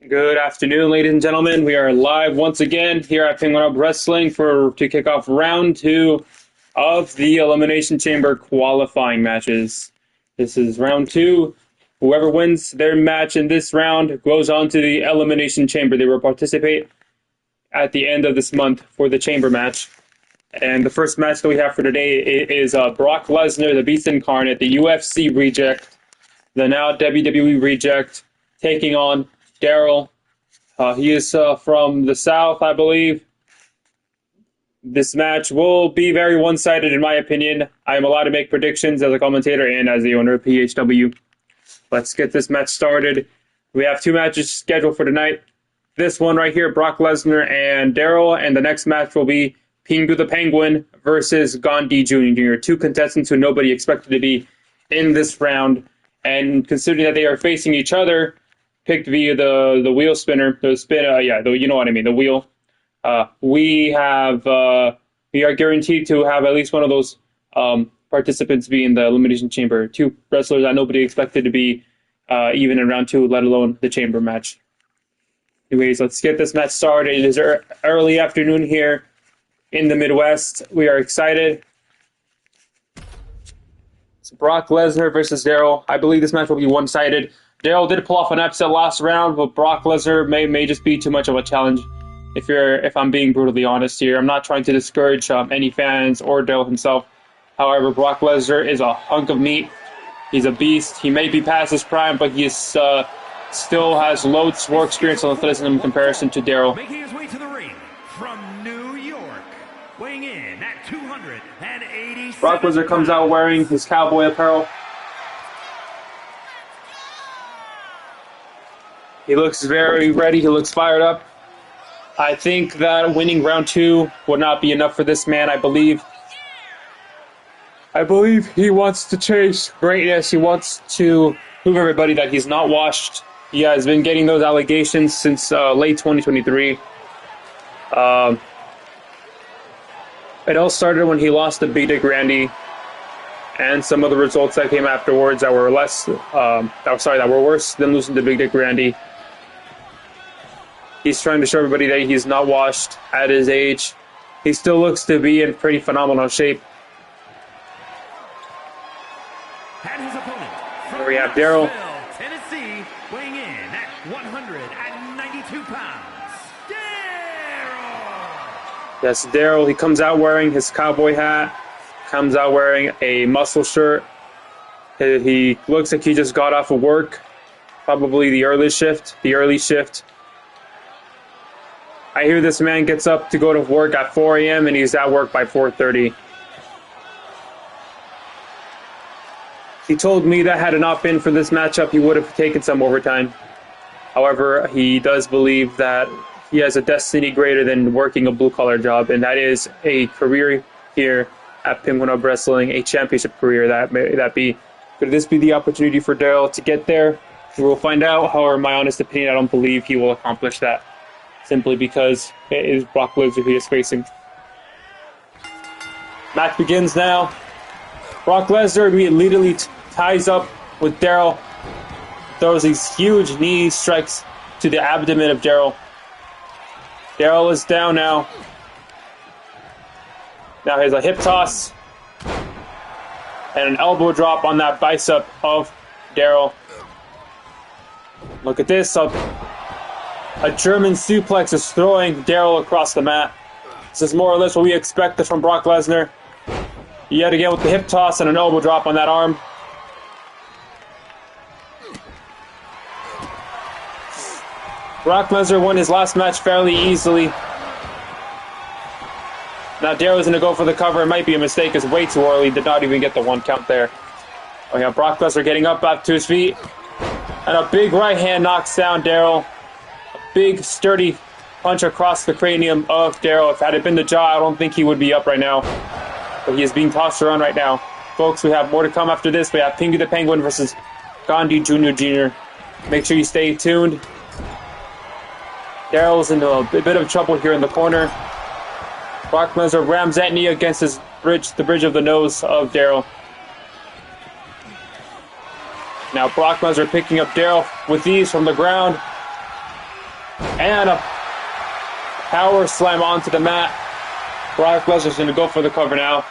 Good afternoon, ladies and gentlemen. We are live once again here at Penguin Up Wrestling to kick off round 2 of the Elimination Chamber qualifying matches. This is round 2. Whoever wins their match in this round goes on to the Elimination Chamber. They will participate at the end of this month for the Chamber match. And the first match that we have for today is Brock Lesnar, the Beast Incarnate, the UFC Reject, the now WWE Reject, taking on Daryl. He is from the South, I believe. This match will be very one-sided, in my opinion. I am allowed to make predictions as a commentator and as the owner of PHW. Let's get this match started. We have 2 matches scheduled for tonight. This one right here, Brock Lesnar and Daryl, and the next match will be Pingu the Penguin versus Gandhi Jr., 2 contestants who nobody expected to be in this round. And considering that they are facing each other, picked via the wheel spinner, you know what I mean, the wheel. We are guaranteed to have at least one of those participants be in the Elimination Chamber. 2 wrestlers that nobody expected to be even in round 2, let alone the Chamber match. Anyways, let's get this match started. It is early afternoon here in the Midwest. We are excited. It's Brock Lesnar versus Daryl. I believe this match will be one-sided. Daryl did pull off an upset last round, but Brock Lesnar may just be too much of a challenge. If I'm being brutally honest here, I'm not trying to discourage any fans or Daryl himself. However, Brock Lesnar is a hunk of meat. He's a beast. He may be past his prime, but he still has loads more experience on athleticism in comparison to Daryl. Making his way to the ring from New York, weighing in at 280. Brock Lesnar comes out wearing his cowboy apparel. He looks very ready. He looks fired up. I think that winning round 2 would not be enough for this man. I believe he wants to chase greatness. He wants to prove everybody that he's not washed. He has been getting those allegations since late 2023. It all started when he lost to Big Dick Randy, and some of the results that came afterwards that were worse than losing to Big Dick Randy. He's trying to show everybody that he's not washed at his age. He still looks to be in pretty phenomenal shape. And his opponent from We have Daryl. Tennessee, weighing in at 192 pounds, Daryl. Yes, Daryl. He comes out wearing his cowboy hat, comes out wearing a muscle shirt. He looks like he just got off of work, probably the early shift. I hear this man gets up to go to work at 4 a.m. and he's at work by 4:30. He told me that had it not been for this matchup, he would have taken some overtime. However, he does believe that he has a destiny greater than working a blue-collar job, and that is a career here at Penguin Up Wrestling, a championship career. Could this be the opportunity for Daryl to get there? We will find out. However, in my honest opinion, I don't believe he will accomplish that, simply because it is Brock Lesnar he is facing. Match begins now. Brock Lesnar immediately ties up with Daryl, throws these huge knee strikes to the abdomen of Daryl. Daryl is down now. Now here's a hip toss and an elbow drop on that bicep of Daryl. Look at this. A German suplex is throwing Daryl across the mat. This is more or less what we expected from Brock Lesnar. Yet again with the hip toss and an elbow drop on that arm. Brock Lesnar won his last match fairly easily. Now Daryl's going to go for the cover. It might be a mistake. It's way too early. Did not even get the 1 count there. Oh yeah, Brock Lesnar getting up to his feet. And a big right hand knocks down Daryl. A big sturdy punch across the cranium of Daryl. If had it been the jaw, I don't think he would be up right now. But he is being tossed around right now. Folks, we have more to come after this. We have Pingu the Penguin versus Gandhi Jr. Make sure you stay tuned. Daryl's in a bit of trouble here in the corner. Brock Lesnar rams that knee against the bridge of the nose of Daryl. Now Brock Lesnar picking up Daryl with ease from the ground. And a power slam onto the mat. Brock Lesnar's going to go for the cover now.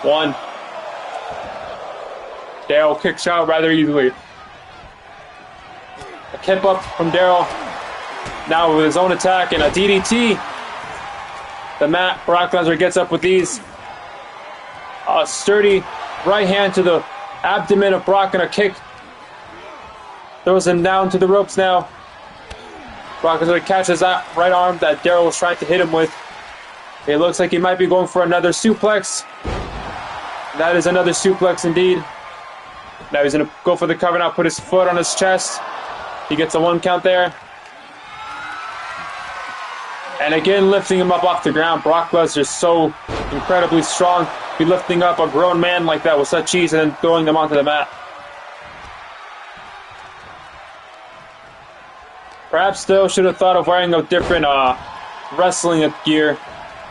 1. Daryl kicks out rather easily. A kip up from Daryl. Now with his own attack and a DDT. The mat, Brock Lesnar gets up with these. A sturdy right hand to the abdomen of Brock and a kick. Throws him down to the ropes now. Brock Lesnar catches that right arm that Daryl was trying to hit him with. It looks like he might be going for another suplex. That is another suplex indeed. Now he's going to go for the cover now, put his foot on his chest. He gets a 1 count there. And again, lifting him up off the ground. Brock Lesnar is so incredibly strong. Be lifting up a grown man like that with such ease and then throwing them onto the mat. Perhaps Daryl should have thought of wearing a different wrestling gear.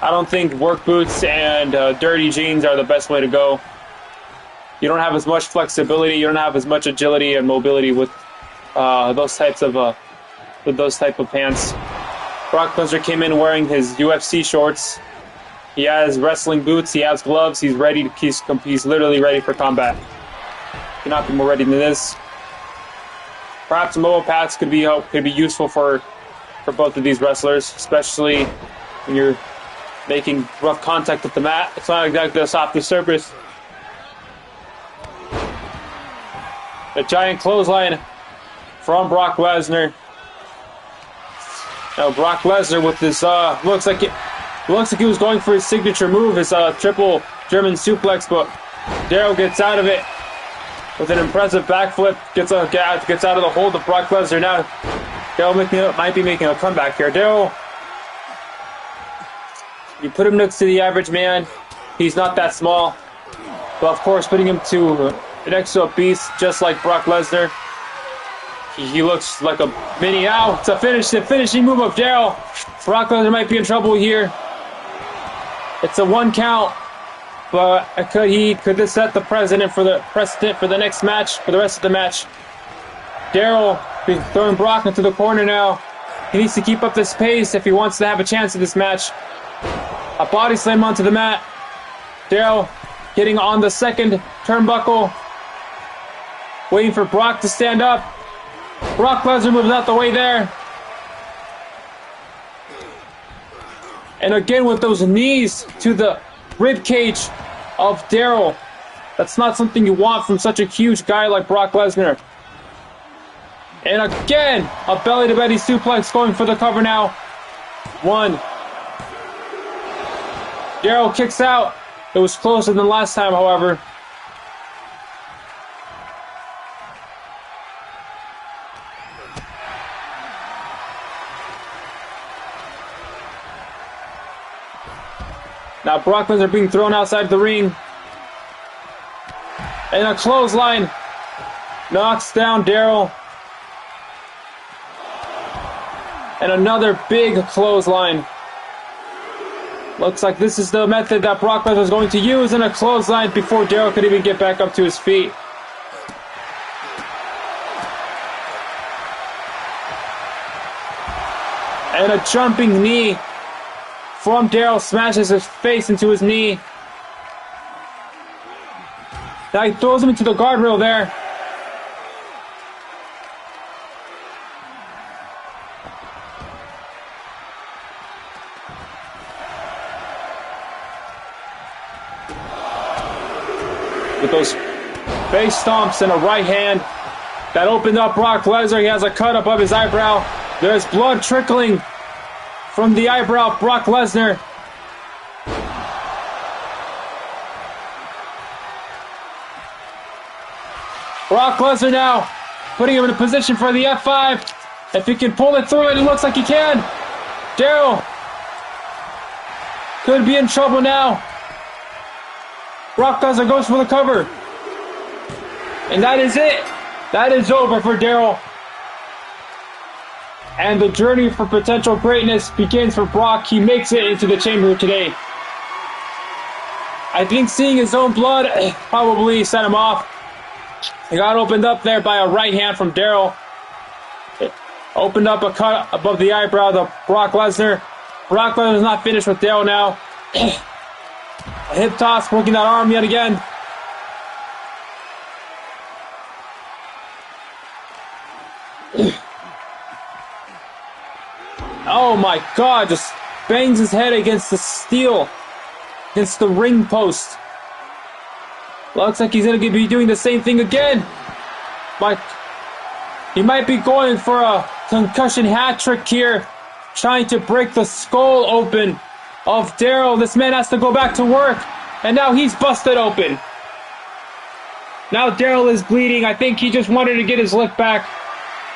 I don't think work boots and dirty jeans are the best way to go. You don't have as much flexibility. You don't have as much agility and mobility with those type of pants. Brock Lesnar came in wearing his UFC shorts. He has wrestling boots. He has gloves. He's ready. He's literally ready for combat. Cannot be more ready than this. Perhaps mobile pads could be useful for both of these wrestlers, especially when you're making rough contact with the mat. It's not exactly a soft surface. A giant clothesline from Brock Lesnar. Now Brock Lesnar with this looks like he was going for his signature move, his triple German suplex, but Daryl gets out of it with an impressive backflip. Gets out of the hold of Brock Lesnar. Now Daryl might be making a comeback here. Daryl, you put him next to the average man. He's not that small, but of course putting him next to a beast just like Brock Lesnar. He looks like a mini. Ow! It's the finishing move of Daryl. Brock Lesnar might be in trouble here. It's a 1 count, but could this set the precedent for the next match, for the rest of the match? Daryl throwing Brock into the corner now. He needs to keep up this pace if he wants to have a chance in this match. A body slam onto the mat. Daryl getting on the second turnbuckle, waiting for Brock to stand up. Brock Lesnar moves out the way there. And again with those knees to the rib cage of Daryl. That's not something you want from such a huge guy like Brock Lesnar. And again, a belly-to-belly suplex going for the cover now. 1. Daryl kicks out. It was closer than last time, however. Now Brock Lesnar being thrown outside the ring. And a clothesline knocks down Daryl. And another big clothesline. Looks like this is the method that Brock Lesnar is going to use, in a clothesline before Daryl could even get back up to his feet. And a jumping knee from Daryl, smashes his face into his knee. Now he throws him into the guardrail there. With those face stomps and a right hand that opened up Brock Lesnar. He has a cut above his eyebrow. There's blood trickling from the eyebrow of Brock Lesnar. Brock Lesnar now putting him in a position for the F5. If he can pull it through, it looks like he can. Daryl could be in trouble now. Brock Lesnar goes for the cover. And that is it. That is over for Daryl. And the journey for potential greatness begins for Brock. He makes it into the chamber today. I think seeing his own blood probably set him off. He got opened up there by a right hand from Daryl. Opened up a cut above the eyebrow of Brock Lesnar. Brock Lesnar's not finished with Daryl now. A hip toss, working that arm yet again. Oh my God, just bangs his head against the steel, against the ring post. Looks like he's going to be doing the same thing again. He might be going for a concussion hat trick here, trying to break the skull open of Daryl. This man has to go back to work, and now he's busted open. Now Daryl is bleeding. I think he just wanted to get his lick back.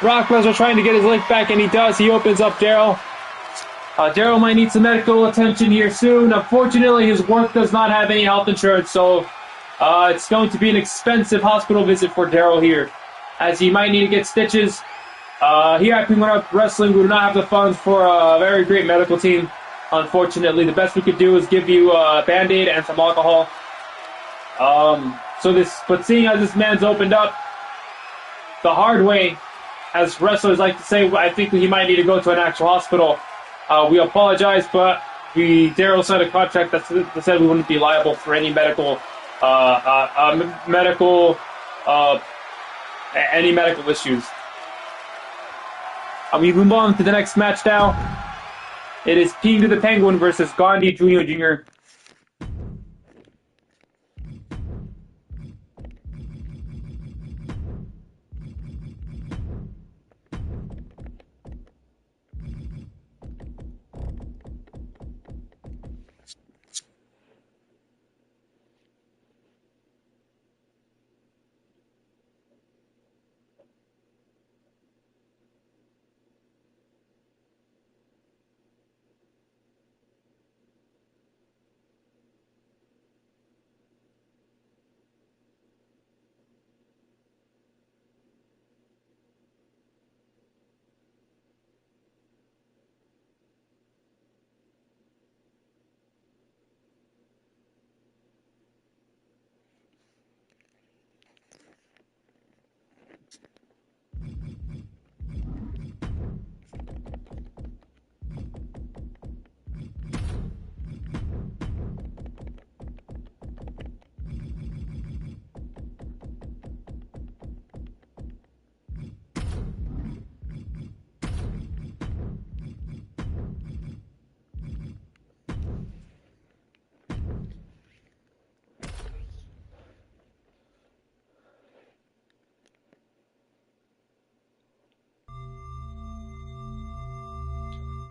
Brock Lesnar trying to get his lick back, and he does. He opens up Daryl. Daryl might need some medical attention here soon. Unfortunately, his work does not have any health insurance, so it's going to be an expensive hospital visit for Daryl here, as he might need to get stitches. Here at Penguin Up Wrestling, we do not have the funds for a very great medical team. Unfortunately, the best we could do is give you a Band-Aid and some alcohol. But seeing as this man's opened up the hard way, as wrestlers like to say, I think he might need to go to an actual hospital. We apologize, but Daryl signed a contract that said we wouldn't be liable for any medical issues. We move on to the next match now. It is Pingu the Penguin versus Gandhi Jr.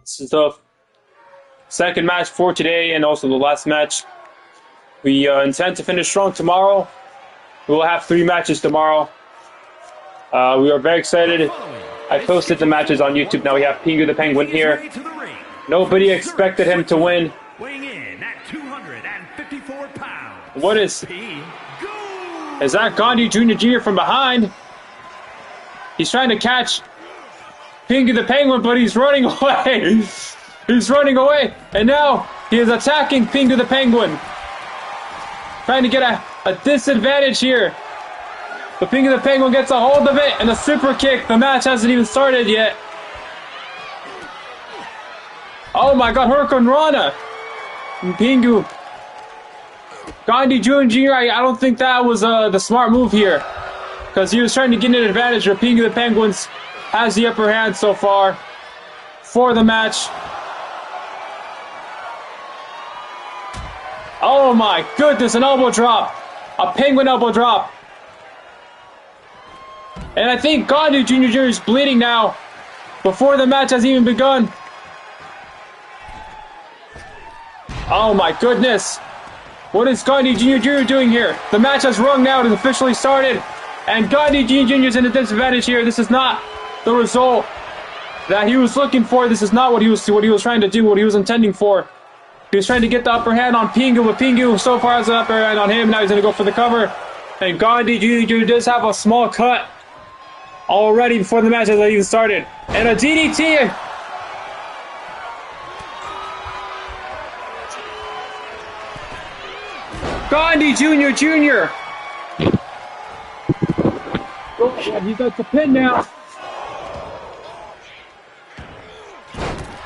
This is the second match for today and also the last match. We intend to finish strong tomorrow. We will have 3 matches tomorrow. We are very excited. I posted the matches on YouTube. Now we have Pingu the Penguin here. Nobody expected him to win. Weighing in at 254 pounds. What is that Gandhi Jr. from behind? He's trying to catch Pingu the Penguin, but he's running away. He's running away, and now he is attacking Pingu the Penguin, trying to get a disadvantage here. But Pingu the Penguin gets a hold of it, and a super kick. The match hasn't even started yet. Oh my God, Hurricane Rana. Pingu. Gandhi Jr., I don't think that was the smart move here, because he was trying to get an advantage, but Pingu the Penguins has the upper hand so far for the match. Oh my goodness, an elbow drop. A penguin elbow drop. And I think Gandhi Jr. is bleeding now before the match has even begun. Oh my goodness. What is Gandhi Jr. doing here? The match has rung now. It has officially started. And Gandhi Jr. is in a disadvantage here. This is not the result that he was looking for. This is not what he was trying to do, what he was intending for. He was trying to get the upper hand on Pingu, but Pingu so far has the upper hand on him. Now he's going to go for the cover. And Gandhi Jr. does have a small cut already before the match has even started. And a DDT. Gandhi Jr. He got the pin now.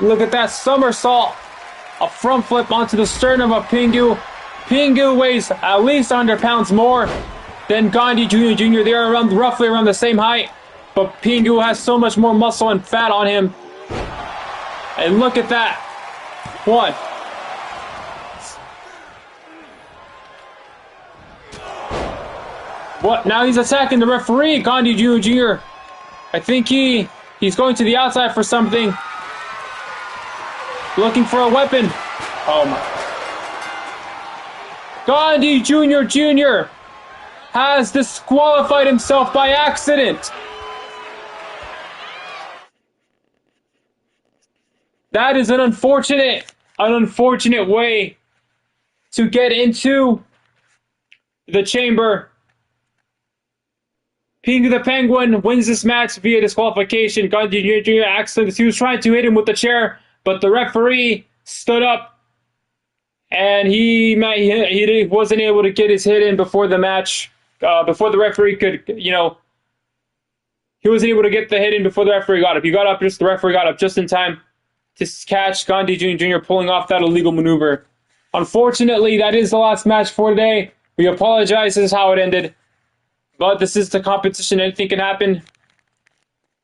Look at that somersault. A front flip onto the sternum of Pingu. Pingu weighs at least 100 pounds more than Gandhi Jr. They are roughly around the same height. But Pingu has so much more muscle and fat on him. And look at that. One. What? Now he's attacking the referee, Gandhi Jr. I think he's going to the outside for something. Looking for a weapon. Oh my. Gandhi Jr. has disqualified himself by accident. That is an unfortunate way to get into the chamber. Pingu the Penguin wins this match via disqualification. Gandhi Jr. accident. He was trying to hit him with the chair, but the referee stood up, and he wasn't able to get his hit in before the match. Before the referee could, he wasn't able to get the hit in before the referee got up. The referee got up just in time to catch Gandhi Jr. pulling off that illegal maneuver. Unfortunately, that is the last match for today. We apologize. This is how it ended. But this is the competition. Anything can happen.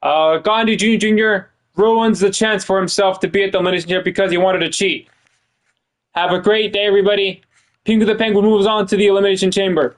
Gandhi Jr. ruins the chance for himself to be at the elimination chamber because he wanted to cheat. Have a great day, everybody. Pingu the Penguin moves on to the elimination chamber.